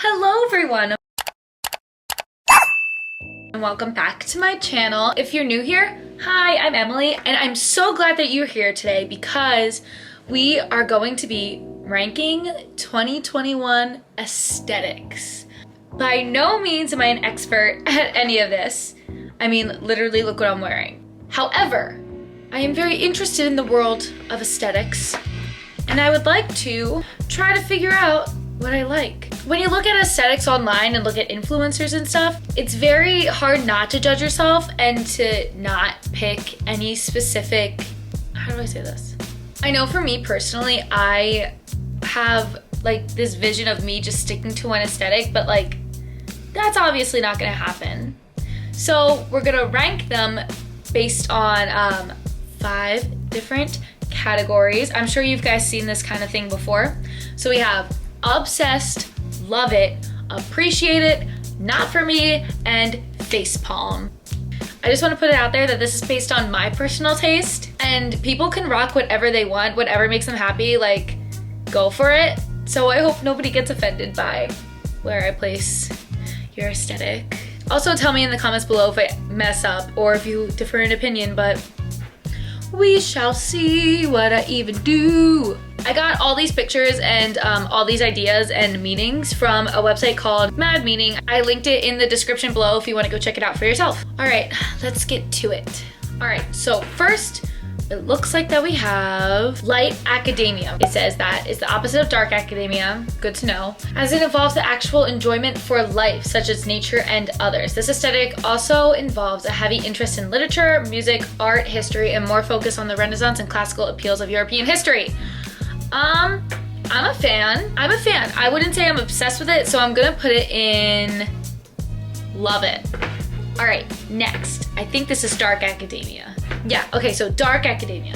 Hello everyone, and welcome back to my channel. If you're new here, hi, I'm Emily, and I'm so glad that you're here today because we are going to be ranking 2021 aesthetics. By no means am I an expert at any of this. I mean, literally look what I'm wearing. However, I am very interested in the world of aesthetics, and I would like to try to figure out what I like. When you look at aesthetics online and look at influencers and stuff, it's very hard not to judge yourself and to not pick any specific, how do I say this? I know for me personally, I have like this vision of me just sticking to one aesthetic, but like that's obviously not gonna happen. So we're gonna rank them based on 5 different categories. I'm sure you guys seen this kind of thing before. So we have obsessed, love it, appreciate it, not for me, and facepalm. I just want to put it out there that this is based on my personal taste, and people can rock whatever they want, whatever makes them happy, like go for it. So I hope nobody gets offended by where I place your aesthetic. Also tell me in the comments below if I mess up or if you differ in opinion, but we shall see what I even do. I got all these pictures and all these ideas and meanings from a website called Mad Meaning. I linked it in the description below if you want to go check it out for yourself. All right, let's get to it. All right, so first, it looks like that we have light academia. It says that is the opposite of dark academia, good to know, as it involves the actual enjoyment for life, such as nature and others. This aesthetic also involves a heavy interest in literature, music, art, history, and more focus on the Renaissance and classical appeals of European history. I'm a fan. I wouldn't say I'm obsessed with it, so I'm gonna put it in love it. All right, next. I think this is dark academia. Yeah, okay, so dark academia.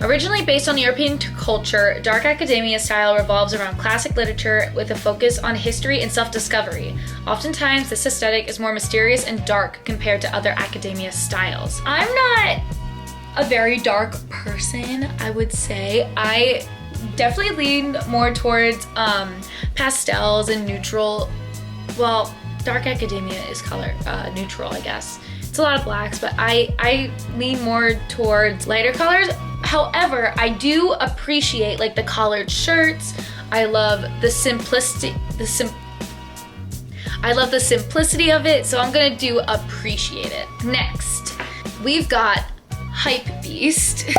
Originally based on European culture, dark academia style revolves around classic literature with a focus on history and self-discovery. Oftentimes, this aesthetic is more mysterious and dark compared to other academia styles. I'm not a very dark person, I would say. I definitely lean more towards pastels and neutral. Well, dark academia is color neutral, I guess. It's a lot of blacks, but I lean more towards lighter colors. However, I do appreciate like the collared shirts. I love the simplicity, I love the simplicity of it, so I'm gonna do appreciate it. Next, we've got Hypebeast.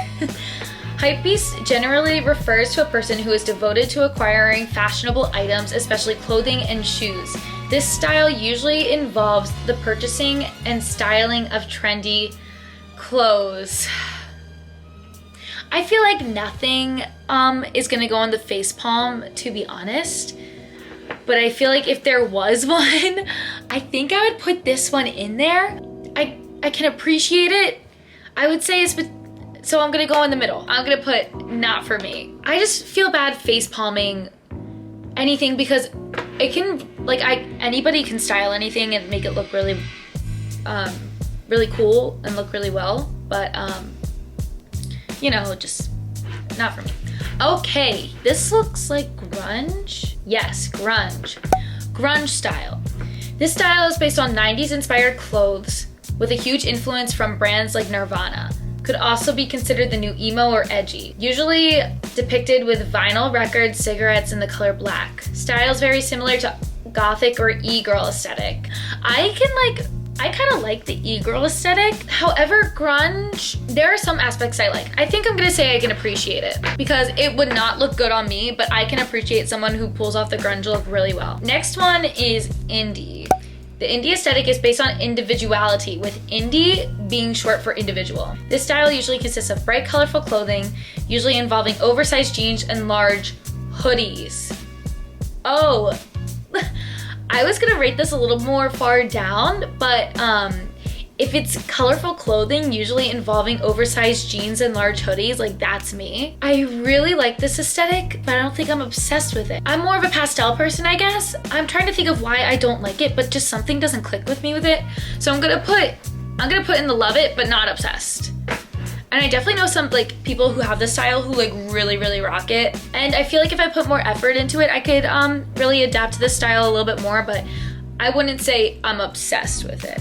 Hypebeast generally refers to a person who is devoted to acquiring fashionable items, especially clothing and shoes. This style usually involves the purchasing and styling of trendy clothes. I feel like nothing is gonna go on the facepalm, to be honest. But I feel like if there was one, I think I would put this one in there. I can appreciate it. I would say it's, so I'm gonna go in the middle. I'm gonna put not for me. I just feel bad face palming anything because it can, like anybody can style anything and make it look really, really cool and look really well. But you know, just not for me. Okay, this looks like grunge. Yes, grunge. Grunge style. This style is based on 90s inspired clothes with a huge influence from brands like Nirvana. Could also be considered the new emo or edgy. Usually depicted with vinyl records, cigarettes, and the color black. Styles very similar to gothic or e-girl aesthetic. I kind of like the e-girl aesthetic. However, grunge, there are some aspects I like. I think I'm gonna say I can appreciate it because it would not look good on me, but I can appreciate someone who pulls off the grunge look really well. Next one is indie. The indie aesthetic is based on individuality, with indie being short for individual. This style usually consists of bright, colorful clothing, usually involving oversized jeans and large hoodies. Oh, I was gonna rate this a little more far down, but if it's colorful clothing, usually involving oversized jeans and large hoodies, like that's me. I really like this aesthetic, but I don't think I'm obsessed with it. I'm more of a pastel person, I guess. I'm trying to think of why I don't like it, but just something doesn't click with me with it. So I'm gonna put in the love it, but not obsessed. And I definitely know some like people who have this style who like really rock it. And I feel like if I put more effort into it, I could really adapt to this style a little bit more, but I wouldn't say I'm obsessed with it.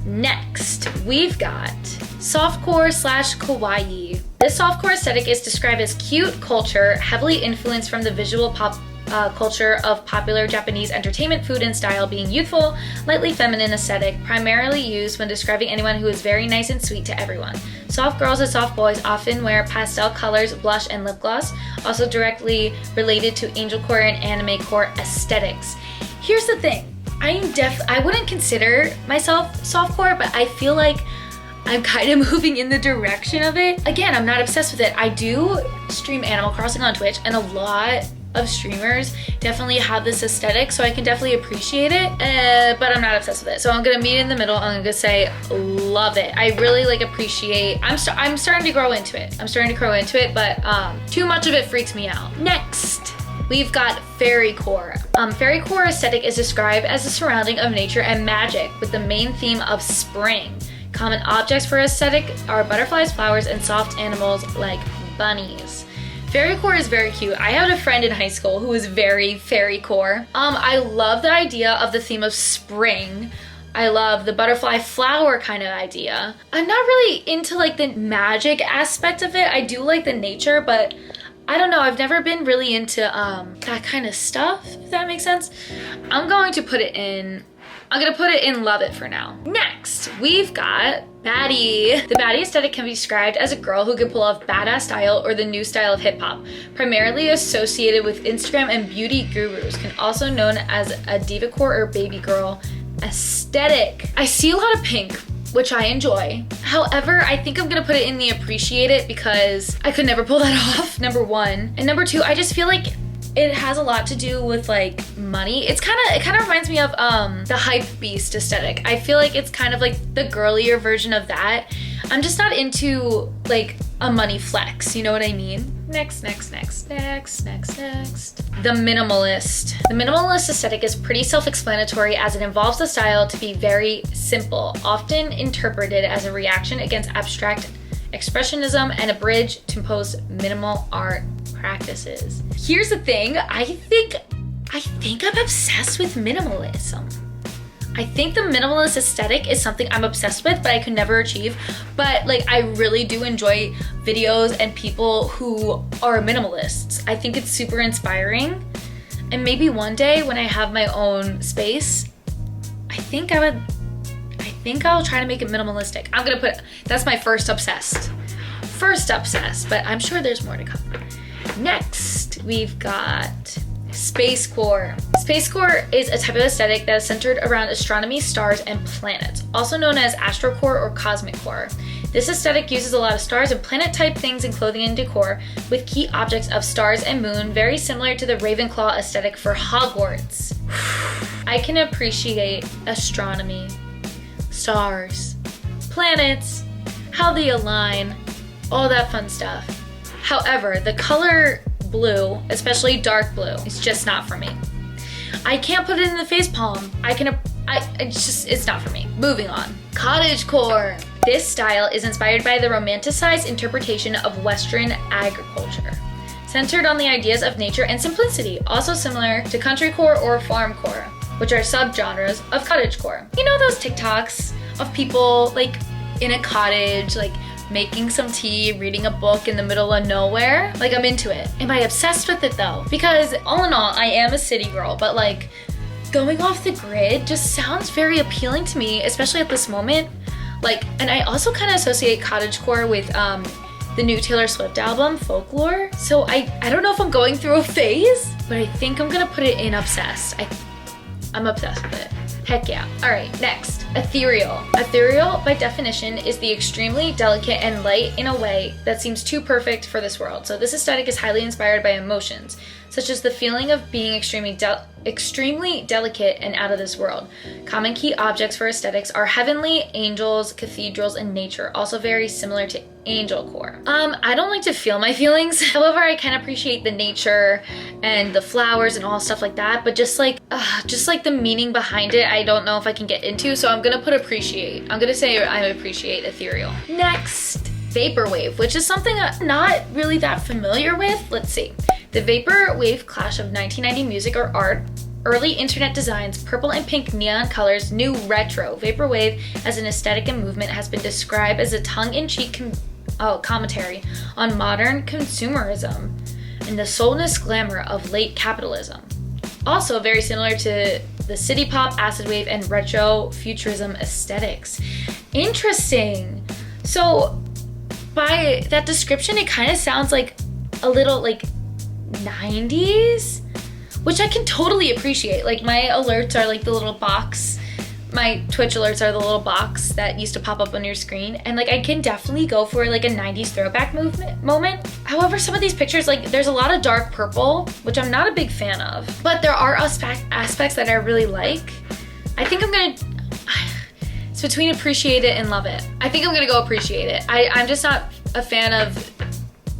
Next, we've got softcore / kawaii. This softcore aesthetic is described as cute culture, heavily influenced from the visual pop culture of popular Japanese entertainment, food, and style, being youthful, lightly feminine aesthetic, primarily used when describing anyone who is very nice and sweet to everyone. Soft girls and soft boys often wear pastel colors, blush, and lip gloss, also directly related to angelcore and anime core aesthetics. Here's the thing, I wouldn't consider myself softcore, but I feel like I'm kind of moving in the direction of it. Again, I'm not obsessed with it. I do stream Animal Crossing on Twitch, and a lot of streamers definitely have this aesthetic, so I can definitely appreciate it, but I'm not obsessed with it. So I'm gonna meet in the middle. I'm gonna say love it. I really like appreciate, I'm starting to grow into it. But too much of it freaks me out. Next, we've got Fairycore. Fairycore aesthetic is described as the surrounding of nature and magic with the main theme of spring. Common objects for aesthetic are butterflies, flowers, and soft animals like bunnies. Fairycore is very cute. I had a friend in high school who was very Fairycore. I love the idea of the theme of spring. I love the butterfly flower kind of idea. I'm not really into like the magic aspect of it. I do like the nature, but I don't know. I've never been really into that kind of stuff, if that makes sense. I'm gonna put it in love it for now. Next, we've got Maddie. The Maddie aesthetic can be described as a girl who can pull off badass style or the new style of hip hop, primarily associated with Instagram and beauty gurus, can also known as a divacore or baby girl aesthetic. I see a lot of pink, which I enjoy. However, I think I'm gonna put it in the appreciate it because I could never pull that off, number one. And number two, I just feel like it has a lot to do with like money. It kind of reminds me of the Hypebeast aesthetic. I feel like it's kind of like the girlier version of that. I'm just not into like a money flex, you know what I mean? Next. The Minimalist. The Minimalist aesthetic is pretty self-explanatory as it involves the style to be very simple, often interpreted as a reaction against abstract expressionism and a bridge to impose minimal art practices. Here's the thing, I think I'm obsessed with minimalism. I think the minimalist aesthetic is something I'm obsessed with, but I could never achieve. But like, I really do enjoy videos and people who are minimalists. I think it's super inspiring. And maybe one day when I have my own space, I think I'll try to make it minimalistic. That's my first obsessed, but I'm sure there's more to come. Next, we've got Spacecore. Spacecore is a type of aesthetic that is centered around astronomy, stars, and planets, also known as astrocore or cosmic core. This aesthetic uses a lot of stars and planet-type things in clothing and decor, with key objects of stars and moon, very similar to the Ravenclaw aesthetic for Hogwarts. I can appreciate astronomy, stars, planets, how they align, all that fun stuff. However, the color blue, especially dark blue, is just not for me. I can't put it in the face palm. It's not for me. Moving on. Cottage Core. This style is inspired by the romanticized interpretation of Western agriculture, centered on the ideas of nature and simplicity, also similar to countrycore or farmcore, which are subgenres of cottagecore. You know those TikToks of people like in a cottage, like making some tea, reading a book in the middle of nowhere? Like, I'm into it. Am I obsessed with it though? Because all in all, I am a city girl, but like going off the grid just sounds very appealing to me, especially at this moment. Like, and I also kind of associate cottagecore with the new Taylor Swift album, Folklore. So I don't know if I'm going through a phase, but I think I'm gonna put it in obsessed. I'm obsessed with it. Heck yeah. All right, next, Ethereal. Ethereal, by definition, is the extremely delicate and light in a way that seems too perfect for this world. So this aesthetic is highly inspired by emotions, such as the feeling of being extremely delicate and out of this world. Common key objects for aesthetics are heavenly, angels, cathedrals, and nature, also very similar to angelcore. I don't like to feel my feelings. However, I can appreciate the nature and the flowers and all stuff like that, but just like the meaning behind it, I don't know if I can get into, so I'm gonna put appreciate. I'm gonna say I appreciate ethereal. Next, Vaporwave, which is something I'm not really that familiar with. Let's see. The Vaporwave clash of 1990 music or art, early internet designs, purple and pink neon colors, new retro. Vaporwave as an aesthetic and movement has been described as a tongue-in-cheek commentary on modern consumerism and the soulless glamour of late capitalism. Also very similar to the city pop, acid wave, and retro futurism aesthetics. Interesting. So by that description, it kind of sounds like a little like 90s, which I can totally appreciate. Like my alerts are like the little box. My Twitch alerts are the little box that used to pop up on your screen. And like I can definitely go for like a 90s throwback moment. However, some of these pictures, like there's a lot of dark purple, which I'm not a big fan of. But there are aspects that I really like. I think I'm gonna, it's between appreciate it and love it. I think I'm gonna go appreciate it. I'm just not a fan of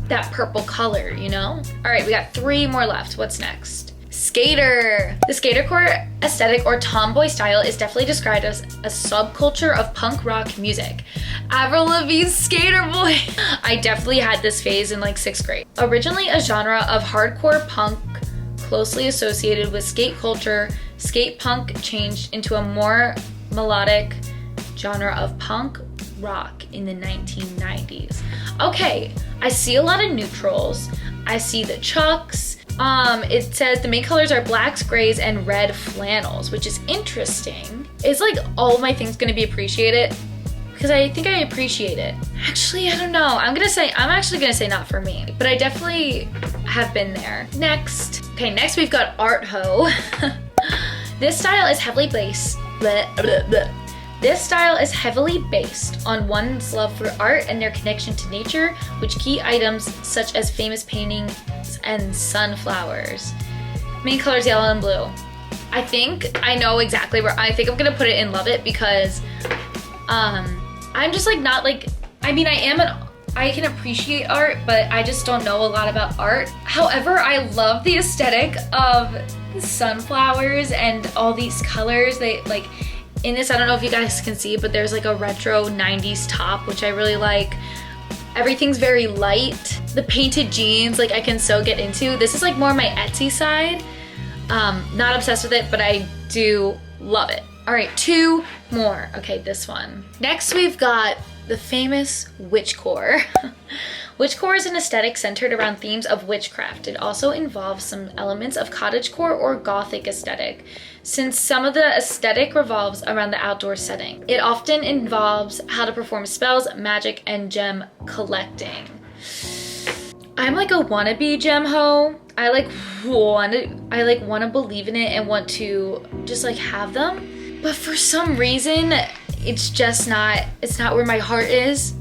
that purple color, you know? All right, we got 3 more left. What's next? Skater. The skatercore aesthetic or tomboy style is definitely described as a subculture of punk rock music. Avril Lavigne's Skater Boy. I definitely had this phase in like 6th grade. Originally a genre of hardcore punk closely associated with skate culture, skate punk changed into a more melodic genre of punk rock in the 1990s. Okay, I see a lot of neutrals. I see the chucks. It says the main colors are blacks, grays, and red flannels, which is interesting. Is like all of my things gonna be appreciated? Because I think I appreciate it. Actually, I don't know. I'm actually gonna say not for me, but I definitely have been there. Next. Okay, next we've got Art Ho. This style is heavily based. This style is heavily based on one's love for art and their connection to nature, which key items such as famous paintings and sunflowers. Main colors yellow and blue. I think I know exactly where I think I'm gonna put it in love it because I'm just like not like, I mean I can appreciate art, but I just don't know a lot about art. However, I love the aesthetic of sunflowers and all these colors. They like, in this, I don't know if you guys can see, but there's like a retro 90s top, which I really like. Everything's very light. The painted jeans, like I can so get into. This is like more my Etsy side. Not obsessed with it, but I do love it. All right, 2 more. Okay, this one. Next, we've got the famous Witchcore. Witchcore is an aesthetic centered around themes of witchcraft. It also involves some elements of cottagecore or gothic aesthetic, since some of the aesthetic revolves around the outdoor setting. It often involves how to perform spells, magic, and gem collecting. I'm like a wannabe gem hoe. I want to believe in it and want to just like have them, but for some reason it's not where my heart is.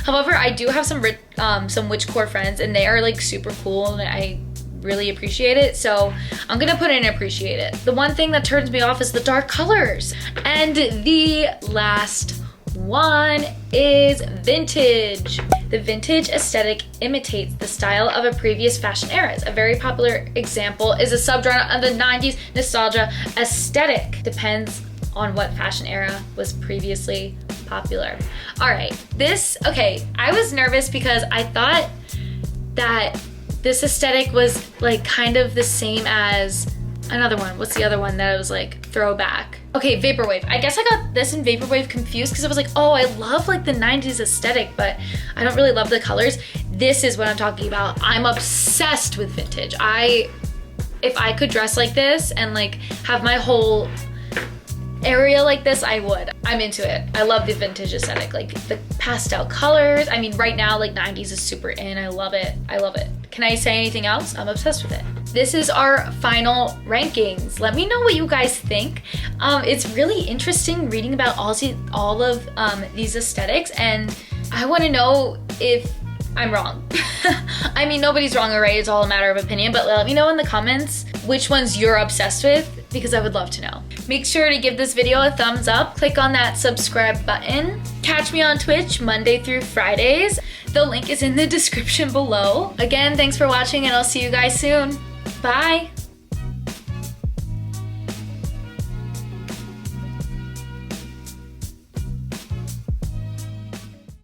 However, I do have some Witchcore friends and they are like super cool and I really appreciate it, so I'm gonna put in appreciate it. The one thing that turns me off is the dark colors. And the last one is vintage. The vintage aesthetic imitates the style of a previous fashion eras. A very popular example is a subgenre of the 90s nostalgia aesthetic. Depends on what fashion era was previously popular. All right, okay, I was nervous because I thought that this aesthetic was like kind of the same as another one. What's the other one that was like throwback? Okay, Vaporwave. I guess I got this and Vaporwave confused because I was like, oh, I love like the 90s aesthetic, but I don't really love the colors. This is what I'm talking about. I'm obsessed with vintage. If I could dress like this and like have my whole area like this, I would. I'm into it. I love the vintage aesthetic, like the pastel colors. I mean, right now, like 90s is super in. I love it. I love it. Can I say anything else? I'm obsessed with it. This is our final rankings. Let me know what you guys think. It's really interesting reading about all of these aesthetics, and I want to know if I'm wrong. I mean, nobody's wrong or right. It's all a matter of opinion, but let me know in the comments which ones you're obsessed with, because I would love to know. Make sure to give this video a thumbs up. Click on that subscribe button. Catch me on Twitch Monday through Fridays. The link is in the description below. Again, thanks for watching and I'll see you guys soon. Bye.